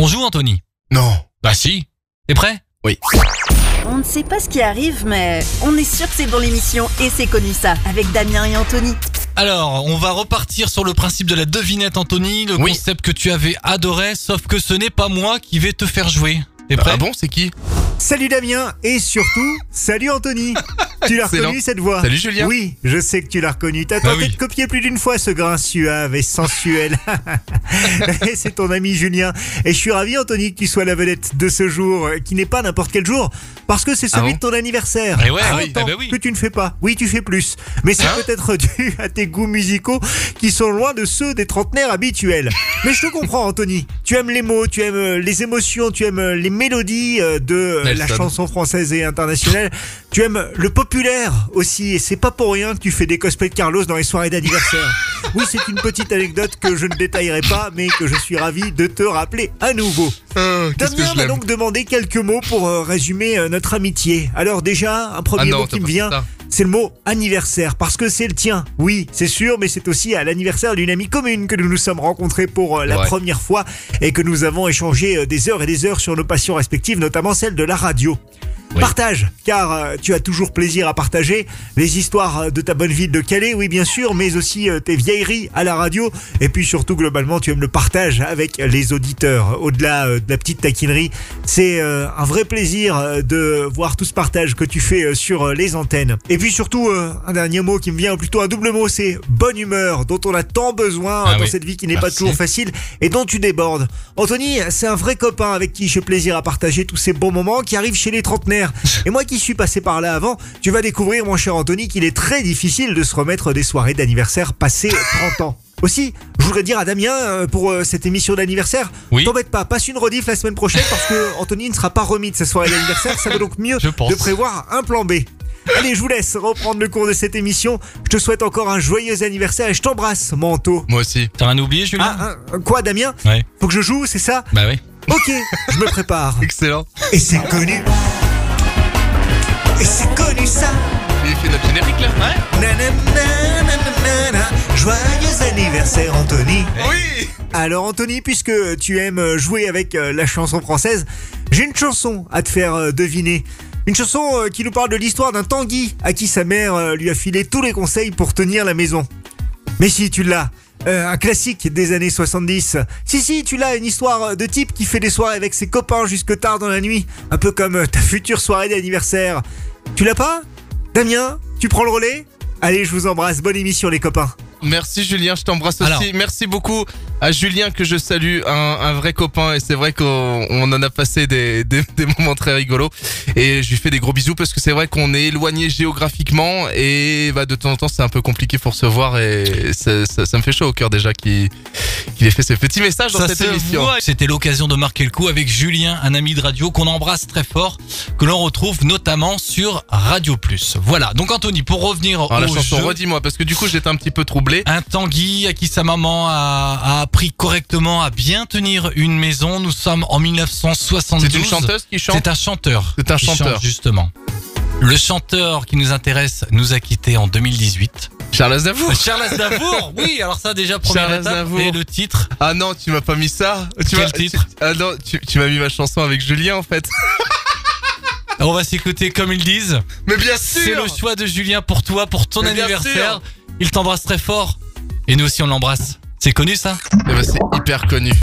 On joue, Anthony? Non. Bah si. T'es prêt? Oui. On ne sait pas ce qui arrive, mais on est sûr que c'est dans l'émission Et c'est connu ça, avec Damien et Anthony. Alors, on va repartir sur le principe de la devinette, Anthony, le Oui. concept que tu avais adoré, sauf que ce n'est pas moi qui vais te faire jouer. T'es prêt? Ah bon, c'est qui? Salut Damien et surtout, salut Anthony. Tu l'as Excellent. reconnu cette voix? Salut Julien. Oui, je sais que tu l'as reconnu. T'as tenté oui. de copier plus d'une fois ce grain suave et sensuel. Et c'est ton ami Julien. Et je suis ravi Anthony que tu sois la vedette de ce jour, qui n'est pas n'importe quel jour, parce que c'est celui bon de ton anniversaire. Eh ouais, 30 oui, ans eh ben oui. que tu ne fais pas. Oui, tu fais plus. Mais c'est peut-être dû à tes goûts musicaux qui sont loin de ceux des trentenaires habituels. Mais je te comprends Anthony. Tu aimes les mots, tu aimes les émotions, tu aimes les mélodies de la Nelson. chanson française et internationale. Tu aimes le populaire aussi, et c'est pas pour rien que tu fais des cosplays de Carlos dans les soirées d'anniversaire. Oui, c'est une petite anecdote que je ne détaillerai pas, mais que je suis ravi de te rappeler à nouveau. Qu'est-ce que Damien je m'a l'aime. donc demandé quelques mots pour résumer notre amitié. Alors déjà, un premier Ah non, mot t'as qui me pas fait vient, ça. c'est le mot anniversaire, parce que c'est le tien. Oui, c'est sûr, mais c'est aussi à l'anniversaire d'une amie commune que nous nous sommes rencontrés pour la Ouais. première fois et que nous avons échangé des heures et des heures sur nos passions respectives, notamment celle de la radio. Oui. Partage, car tu as toujours plaisir à partager les histoires de ta bonne ville de Calais, oui bien sûr, mais aussi tes vieilleries à la radio, et puis surtout globalement tu aimes le partage avec les auditeurs. Au-delà de la petite taquinerie, c'est un vrai plaisir de voir tout ce partage que tu fais sur les antennes. Et puis surtout, un dernier mot qui me vient, plutôt un double mot, c'est bonne humeur, dont on a tant besoin Ah dans oui. cette vie qui n'est pas Merci. toujours facile et dont tu débordes. Anthony, c'est un vrai copain avec qui j'ai plaisir à partager tous ces bons moments qui arrivent chez les trentenaires. Et moi qui suis passé par là avant, tu vas découvrir, mon cher Anthony, qu'il est très difficile de se remettre des soirées d'anniversaire passées 30 ans. Aussi, je voudrais dire à Damien, pour cette émission d'anniversaire, Oui. t'embête pas, passe une rediff la semaine prochaine parce que Anthony ne sera pas remis de sa soirée d'anniversaire, ça vaut donc mieux Je pense. de prévoir un plan B. Allez, je vous laisse reprendre le cours de cette émission. Je te souhaite encore un joyeux anniversaire et je t'embrasse, manteau. Moi aussi. T'as rien oublié, Julien? Quoi, Damien? Ouais. Faut que je joue, c'est ça? Bah oui. Ok, je me prépare. Excellent. Et c'est connu. Et c'est connu ça. Il fait notre générique là. Nanana, nanana. Joyeux anniversaire, Anthony. Oui. Alors, Anthony, puisque tu aimes jouer avec la chanson française, j'ai une chanson à te faire deviner. Une chanson qui nous parle de l'histoire d'un Tanguy à qui sa mère lui a filé tous les conseils pour tenir la maison. Mais si, tu l'as. Un classique des années 70. Si, tu l'as, une histoire de type qui fait des soirées avec ses copains jusque tard dans la nuit. Un peu comme ta future soirée d'anniversaire. Tu l'as pas? Damien, tu prends le relais? Allez, je vous embrasse. Bonne émission, les copains. Merci Julien, je t'embrasse aussi. Alors. Merci beaucoup à Julien que je salue, un vrai copain, et c'est vrai qu'on en a passé des moments très rigolos, et je lui fais des gros bisous parce que c'est vrai qu'on est éloigné géographiquement et de temps en temps c'est un peu compliqué pour se voir, et ça me fait chaud au cœur déjà qu'il ait fait ce petit message dans Ça cette se émission. voit. C'était l'occasion de marquer le coup avec Julien, un ami de radio qu'on embrasse très fort, que l'on retrouve notamment sur Radio Plus. Voilà. Donc Anthony, pour revenir Alors, la au chanson, jeu, redis-moi parce que du coup j'étais un petit peu troublé. un Tanguy à qui sa maman a appris correctement à bien tenir une maison. Nous sommes en 1972. C'est une chanteuse qui chante. C'est un chanteur. C'est un qui chanteur. chante, justement. Le chanteur qui nous intéresse nous a quittés en 2018. Charles Aznavour. Charles Aznavour. Oui, alors ça déjà première Charles étape. Aznavour. Et le titre. Ah non, tu m'as pas mis ça. Quel titre? Ah non, tu m'as mis ma chanson avec Julien en fait. On va s'écouter comme ils disent. Mais bien sûr. C'est le choix de Julien pour toi, pour ton Mais bien anniversaire. sûr. Il t'embrasse très fort. Et nous aussi on l'embrasse. C'est connu ça? Eh ben, c'est hyper connu.